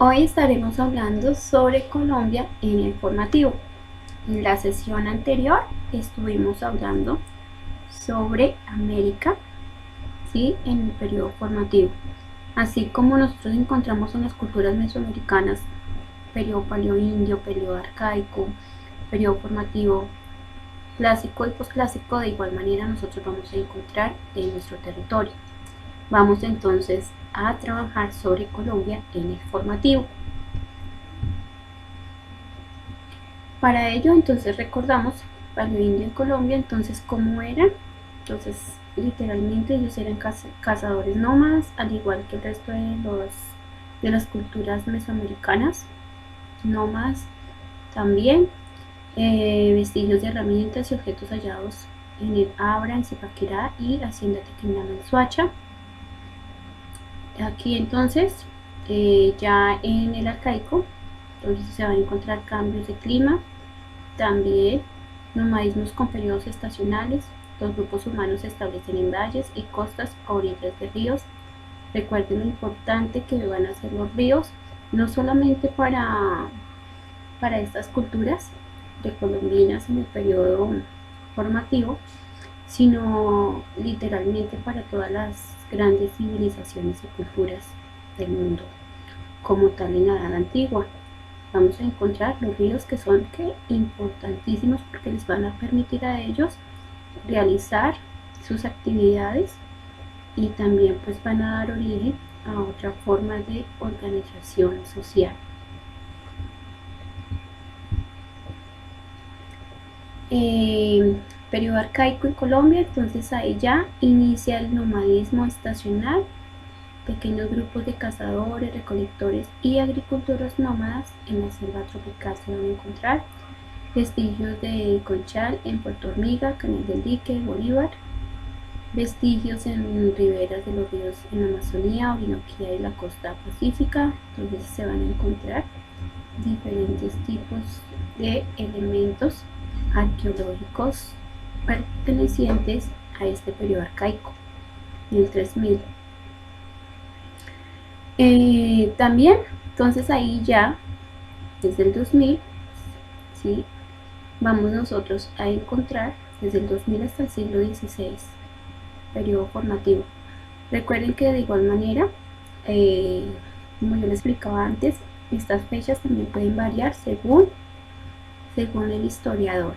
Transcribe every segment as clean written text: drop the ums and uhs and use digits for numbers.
Hoy estaremos hablando sobre Colombia en el formativo. En la sesión anterior estuvimos hablando sobre América, ¿sí? En el periodo formativo. Así como nosotros encontramos en las culturas mesoamericanas, periodo paleoindio, periodo arcaico, periodo formativo, clásico y posclásico, de igual manera nosotros vamos a encontrar en nuestro territorio. Vamos entonces a trabajar sobre Colombia en el formativo. Para ello entonces recordamos paleoindio en Colombia, entonces cómo eran. Entonces literalmente ellos eran cazadores nómadas, al igual que el resto de las culturas mesoamericanas, nómadas también. Vestigios de herramientas y objetos hallados en el Abra, en Zipaquirá y Hacienda Tequendama en Soacha. Aquí entonces ya en el arcaico, entonces se van a encontrar cambios de clima, también nomadismos con periodos estacionales. Los grupos humanos se establecen en valles y costas a orillas de ríos. Recuerden lo importante que van a ser los ríos, no solamente para estas culturas precolombinas en el periodo formativo, sino literalmente para todas las grandes civilizaciones y culturas del mundo, como tal en la Edad Antigua. Vamos a encontrar los ríos que son importantísimos porque les van a permitir a ellos realizar sus actividades y también pues van a dar origen a otra forma de organización social. Periodo arcaico en Colombia, entonces ahí ya inicia el nomadismo estacional. Pequeños grupos de cazadores, recolectores y agricultores nómadas en la selva tropical se van a encontrar. Vestigios de Conchal en Puerto Hormiga, Canal del Dique, Bolívar. Vestigios en riberas de los ríos en la Amazonía, Orinoquía y la costa pacífica. Entonces se van a encontrar diferentes tipos de elementos arqueológicos pertenecientes a este periodo arcaico, en el 3000. También, entonces ahí ya, desde el 2000, ¿sí? Vamos nosotros a encontrar desde el 2000 hasta el siglo XVI, periodo formativo. Recuerden que de igual manera, como yo les explicaba antes, estas fechas también pueden variar según el historiador,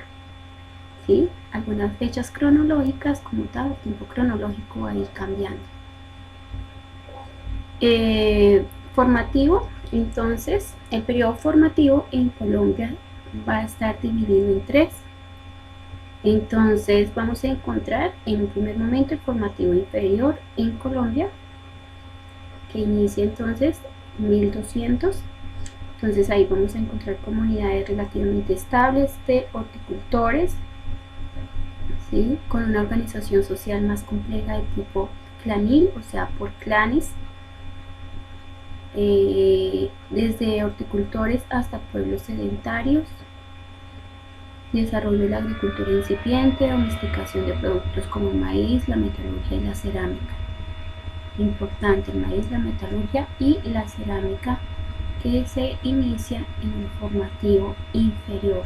¿sí? Algunas fechas cronológicas como tal, el tiempo cronológico va a ir cambiando. Formativo, entonces el periodo formativo en Colombia va a estar dividido en 3. Entonces vamos a encontrar en un primer momento el formativo inferior en Colombia, que inicia entonces 1200. Entonces ahí vamos a encontrar comunidades relativamente estables de horticultores, ¿sí? Con una organización social más compleja de tipo clanil, o sea, por clanes. Desde horticultores hasta pueblos sedentarios, desarrollo de la agricultura incipiente, domesticación de productos como el maíz, la metalurgia y la cerámica. Importante, el maíz, la metalurgia y la cerámica, que se inicia en el formativo inferior.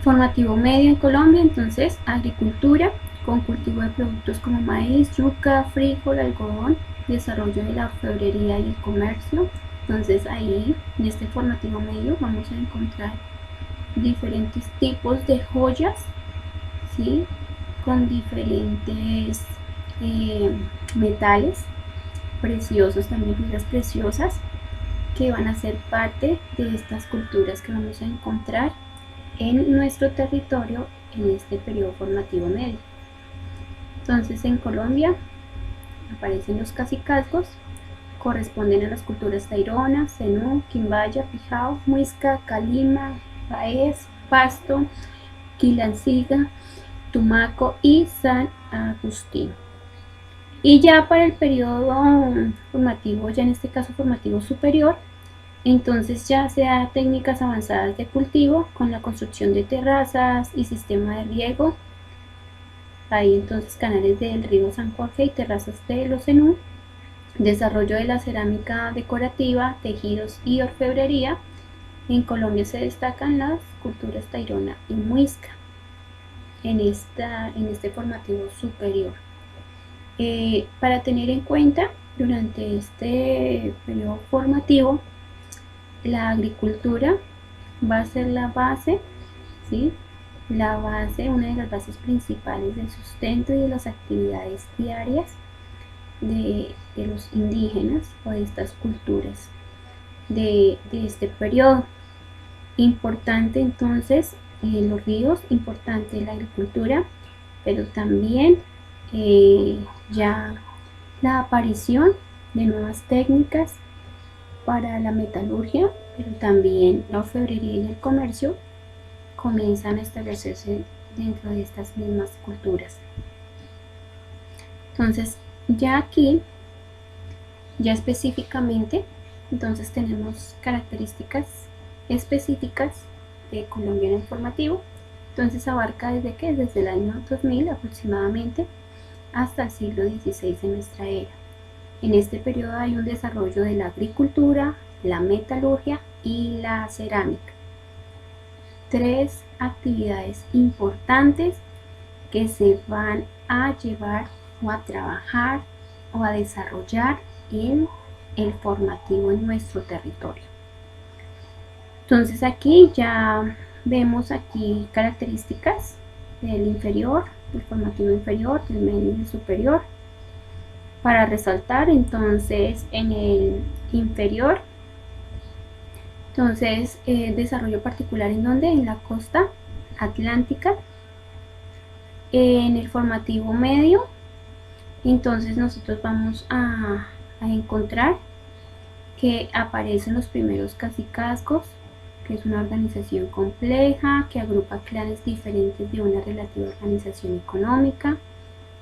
Formativo medio en Colombia, entonces agricultura con cultivo de productos como maíz, yuca, frijol, algodón, desarrollo de la orfebrería y el comercio. Entonces ahí en este formativo medio vamos a encontrar diferentes tipos de joyas, ¿sí? Con diferentes metales preciosos, también piedras preciosas, que van a ser parte de estas culturas que vamos a encontrar en nuestro territorio en este periodo formativo medio. Entonces en Colombia aparecen los cacicazgos, corresponden a las culturas Tairona, Zenú, Quimbaya, Pijao, Muisca, Calima, Paez, Pasto, Quilanciga, Tumaco y San Agustín. Y ya para el periodo formativo, ya en este caso formativo superior, entonces ya se da técnicas avanzadas de cultivo con la construcción de terrazas y sistema de riego. Hay entonces canales del río San Jorge y terrazas de los Zenú. Desarrollo de la cerámica decorativa, tejidos y orfebrería. En Colombia se destacan las culturas tairona y muisca en este formativo superior. Para tener en cuenta, durante este periodo formativo, la agricultura va a ser la base, ¿sí? La base, una de las bases principales del sustento y de las actividades diarias de los indígenas o de estas culturas de este periodo. Importante entonces los ríos, importante la agricultura, pero también ya la aparición de nuevas técnicas para la metalurgia, pero también la orfebrería y el comercio comienzan a establecerse dentro de estas mismas culturas. Entonces, ya aquí, ya específicamente, entonces tenemos características específicas de Colombia en el formativo. Entonces abarca desde que desde el año 2000 aproximadamente hasta el siglo XVI de nuestra era. En este periodo hay un desarrollo de la agricultura, la metalurgia y la cerámica. Tres actividades importantes que se van a llevar o a trabajar o a desarrollar en el formativo en nuestro territorio. Entonces aquí ya vemos aquí características del inferior, del formativo inferior, del medio y del superior. Para resaltar, entonces en el inferior, entonces desarrollo particular en donde, en la costa atlántica. En el formativo medio, entonces nosotros vamos a encontrar que aparecen los primeros cacicazgos, que es una organización compleja que agrupa clanes diferentes de una relativa organización económica,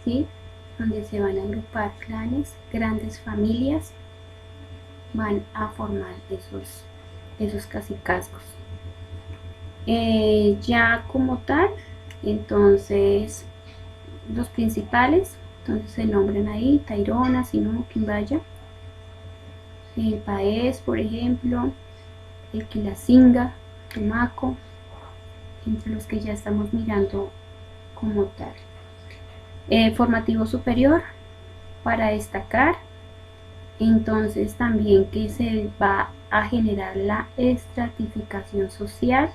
¿sí? Donde se van a agrupar clanes, grandes familias van a formar esos cacicazgos. Ya como tal, entonces los principales, entonces se nombran ahí: Tairona, Sinú, Quimbaya, el Paez, por ejemplo, el Quilacinga, Tumaco, entre los que ya estamos mirando como tal. Formativo superior, para destacar entonces también que se va a generar la estratificación social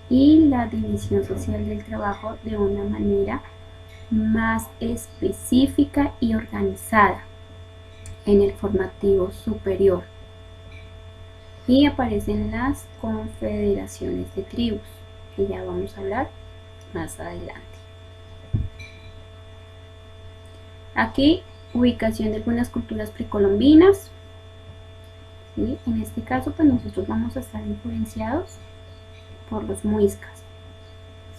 y la división social del trabajo de una manera más específica y organizada en el formativo superior. Y aparecen las confederaciones de tribus, que ya vamos a hablar más adelante. Aquí, ubicación de algunas culturas precolombinas. ¿Sí? En este caso, pues nosotros vamos a estar influenciados por los muiscas.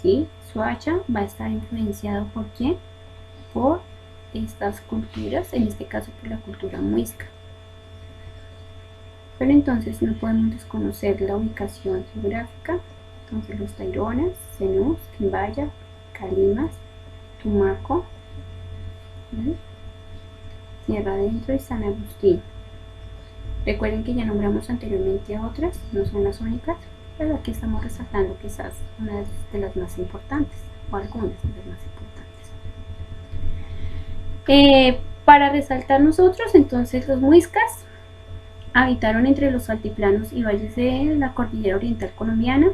¿Sí? Soacha va a estar influenciado ¿por quién? Por estas culturas, en este caso por la cultura muisca. Pero entonces no podemos desconocer la ubicación geográfica. Entonces los Taironas, Zenús, Quimbaya, Calimas, Tumaco, ¿sí? Sierra Adentro y San Agustín. Recuerden que ya nombramos anteriormente a otras, no son las únicas, pero aquí estamos resaltando quizás una de las más importantes, o algunas de las más importantes. Para resaltar nosotros, entonces los muiscas habitaron entre los altiplanos y valles de la cordillera oriental colombiana.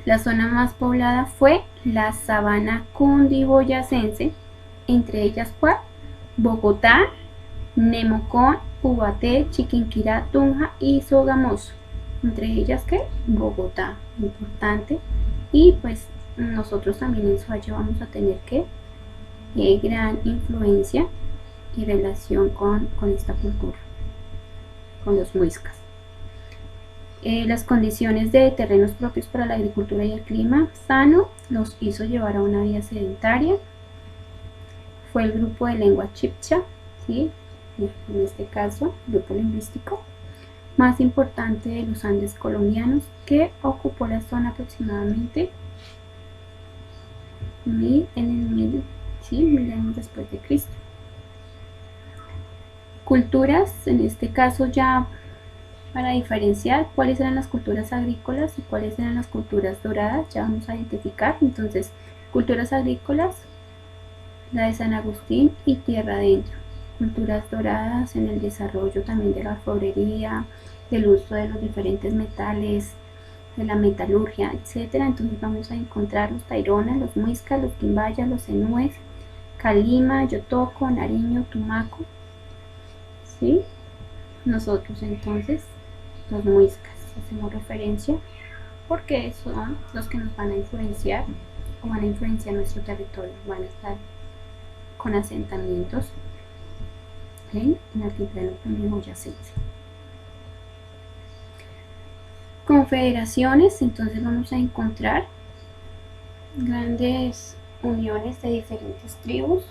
La zona más poblada fue la sabana cundiboyacense, entre ellas ¿cuál? Bogotá, Nemocón, Ubaté, Chiquinquirá, Tunja y Sogamoso. Entre ellas que Bogotá, importante. Y pues nosotros también en Soacha vamos a tener que gran influencia y relación con esta cultura, con los muiscas. Las condiciones de terrenos propios para la agricultura y el clima sano los hizo llevar a una vida sedentaria. Fue el grupo de lengua chibcha, ¿sí? En este caso, grupo lingüístico más importante de los Andes colombianos, que ocupó la zona aproximadamente en el 1000 años después de Cristo. Culturas, en este caso ya para diferenciar cuáles eran las culturas agrícolas y cuáles eran las culturas doradas, ya vamos a identificar. Entonces, culturas agrícolas, la de San Agustín y tierra adentro. Culturas doradas en el desarrollo también de la orfebrería, del uso de los diferentes metales, de la metalurgia, etcétera. Entonces vamos a encontrar los Tairona, los Muiscas, los Quimbaya, los Enúes, Calima, Yotoco, Nariño, Tumaco, ¿sí? Nosotros entonces los muiscas hacemos referencia porque son los que nos van a influenciar o van a influenciar nuestro territorio, van a estar con asentamientos en el altiplano cundiboyacense. Confederaciones, entonces vamos a encontrar grandes uniones de diferentes tribus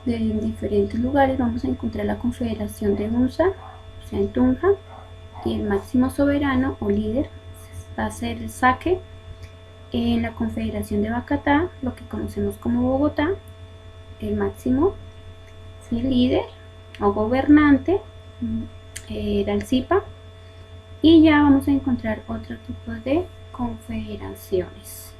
de diferentes lugares. Vamos a encontrar la Confederación de Unza, o sea en Tunja, y el máximo soberano o líder va a ser el Saque. En la Confederación de Bacatá, lo que conocemos como Bogotá, el máximo líder o gobernante era el Zipa. Y ya vamos a encontrar otro tipo de confederaciones.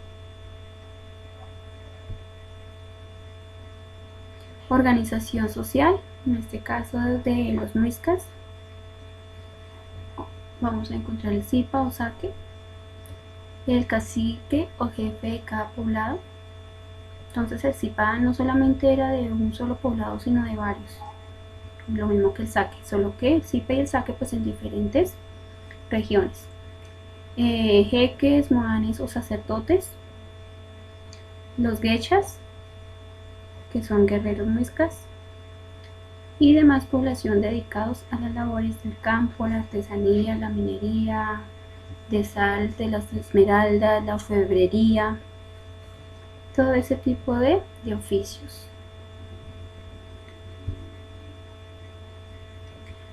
Organización social, en este caso de los muiscas, vamos a encontrar el Zipa o Saque, el cacique o jefe de cada poblado. Entonces el Zipa no solamente era de un solo poblado, sino de varios, lo mismo que el Saque, solo que el Zipa y el Saque pues en diferentes regiones. Jeques, moanes o sacerdotes, los guechas, que son guerreros muiscas, y demás población dedicados a las labores del campo, la artesanía, la minería de sal, de las esmeraldas, la orfebrería, todo ese tipo de oficios.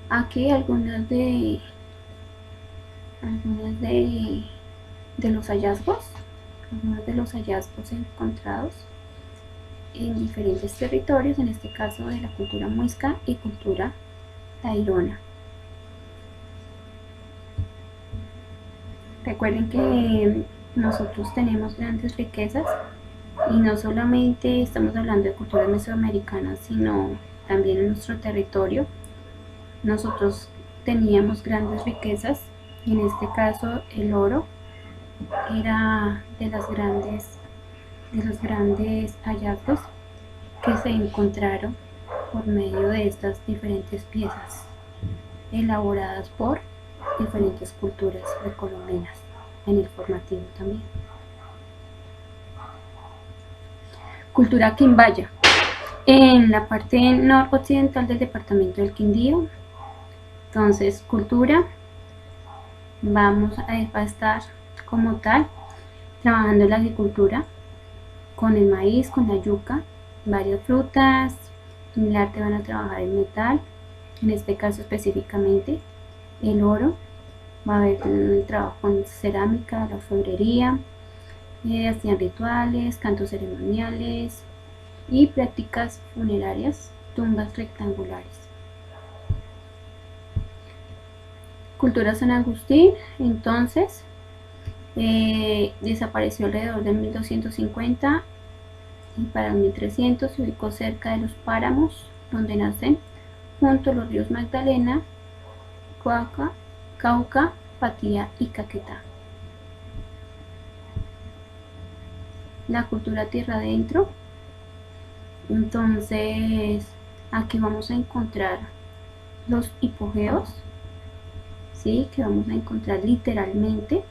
Aquí algunas de los hallazgos, encontrados en diferentes territorios, en este caso de la cultura muisca y cultura tairona. Recuerden que nosotros tenemos grandes riquezas y no solamente estamos hablando de culturas mesoamericanas, sino también en nuestro territorio nosotros teníamos grandes riquezas. En este caso el oro era de los grandes hallazgos que se encontraron por medio de estas diferentes piezas elaboradas por diferentes culturas precolombinas en el formativo también. Cultura quimbaya en la parte noroccidental del departamento del Quindío. Entonces cultura va a estar como tal trabajando en la agricultura con el maíz, con la yuca, varias frutas. En el arte van a trabajar el metal, en este caso específicamente el oro. Va a haber el trabajo con cerámica, la orfebrería, hacían rituales, cantos ceremoniales y prácticas funerarias, tumbas rectangulares. Cultura San Agustín, entonces, desapareció alrededor de 1250 y para el 1300 se ubicó cerca de los páramos donde nacen junto a los ríos Magdalena, Cauca, Patía y Caquetá. La cultura tierra adentro, entonces aquí vamos a encontrar los hipogeos, ¿sí? Que vamos a encontrar literalmente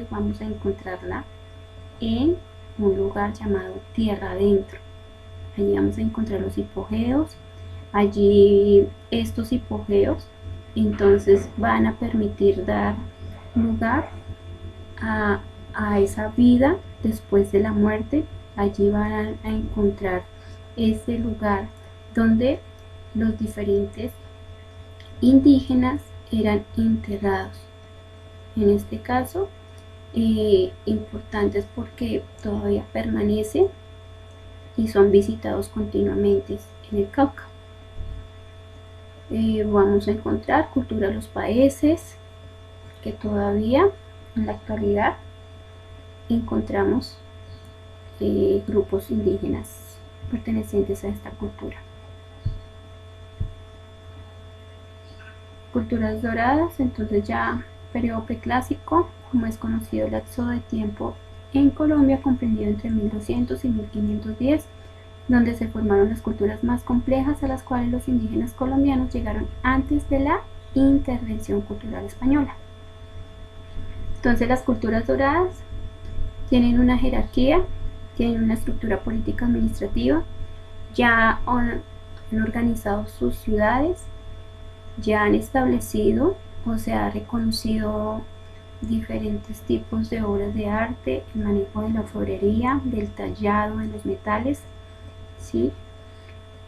vamos a encontrarla en un lugar llamado tierra adentro. Allí vamos a encontrar los hipogeos. Allí estos hipogeos entonces van a permitir dar lugar a esa vida después de la muerte. Allí van a encontrar ese lugar donde los diferentes indígenas eran enterrados. En este caso, importantes porque todavía permanecen y son visitados continuamente en el Cauca. Vamos a encontrar cultura de los países, que todavía en la actualidad encontramos grupos indígenas pertenecientes a esta cultura. Culturas doradas, entonces ya periodo preclásico, como es conocido el lapso de tiempo en Colombia comprendido entre 1200 y 1510, donde se formaron las culturas más complejas a las cuales los indígenas colombianos llegaron antes de la intervención cultural española. Entonces las culturas doradas tienen una jerarquía, tienen una estructura política administrativa, ya han organizado sus ciudades, ya han establecido o se ha reconocido diferentes tipos de obras de arte, el manejo de la orfebrería, del tallado de los metales, ¿sí?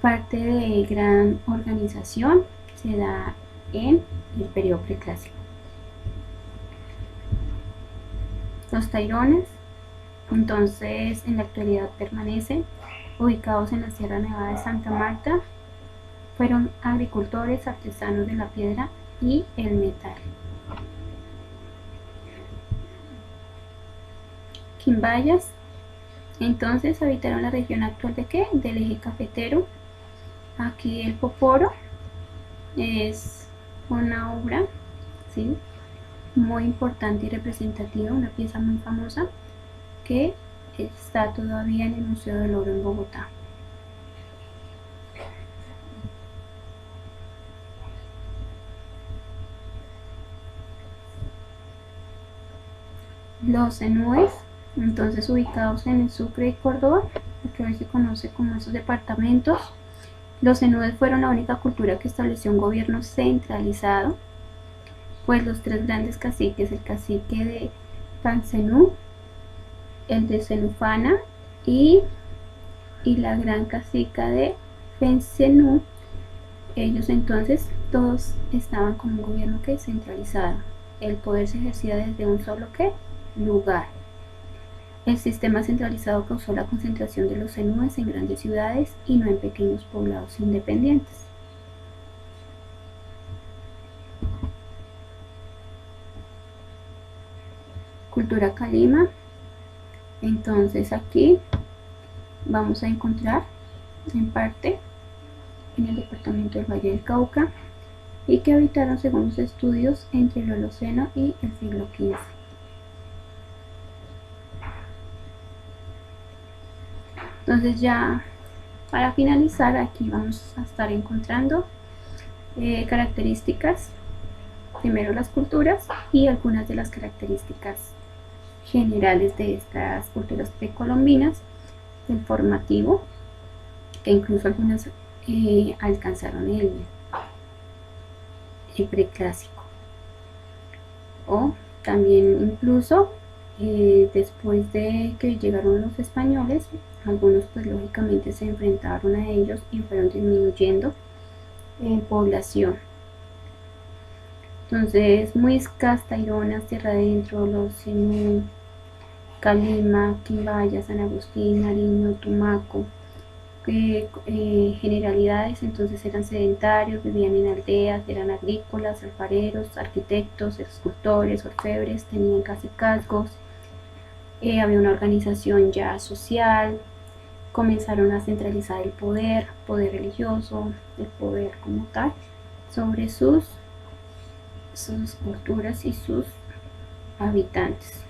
Parte de gran organización se da en el periodo preclásico. Los tairones, entonces, en la actualidad permanecen ubicados en la Sierra Nevada de Santa Marta. Fueron agricultores, artesanos de la piedra y el metal. Quimbayas, entonces habitaron la región actual de ¿qué? Del eje cafetero. Aquí el poporo es una obra, ¿sí?, muy importante y representativa, una pieza muy famosa que está todavía en el Museo del Oro en Bogotá. Los zenúes, entonces ubicados en el Sucre y Córdoba, lo que hoy se conoce como esos departamentos. Los zenúes fueron la única cultura que estableció un gobierno centralizado, pues los tres grandes caciques, el cacique de Pancenú, el de Zenufana y la gran cacica de Fencenú, ellos entonces todos estaban con un gobierno que centralizado. El poder se ejercía desde un solo lugar. El sistema centralizado causó la concentración de los zenúes en grandes ciudades y no en pequeños poblados independientes. Cultura calima, entonces aquí vamos a encontrar en parte en el departamento del Valle del Cauca y que habitaron según los estudios entre el Holoceno y el siglo XV. Entonces ya para finalizar aquí vamos a estar encontrando características, primero las culturas y algunas de las características generales de estas culturas precolombinas, el formativo, que incluso algunas alcanzaron el preclásico, o también incluso después de que llegaron los españoles, algunos pues lógicamente se enfrentaron a ellos y fueron disminuyendo en población. Entonces Muiscas, Taironas, Tierra Adentro, los Zenú, Calima, Quimbaya, San Agustín, Nariño, Tumaco, generalidades, entonces eran sedentarios, vivían en aldeas, eran agrícolas, alfareros, arquitectos, escultores, orfebres, tenían cacicazgos, había una organización ya social, comenzaron a centralizar el poder religioso, el poder como tal, sobre sus culturas y sus habitantes.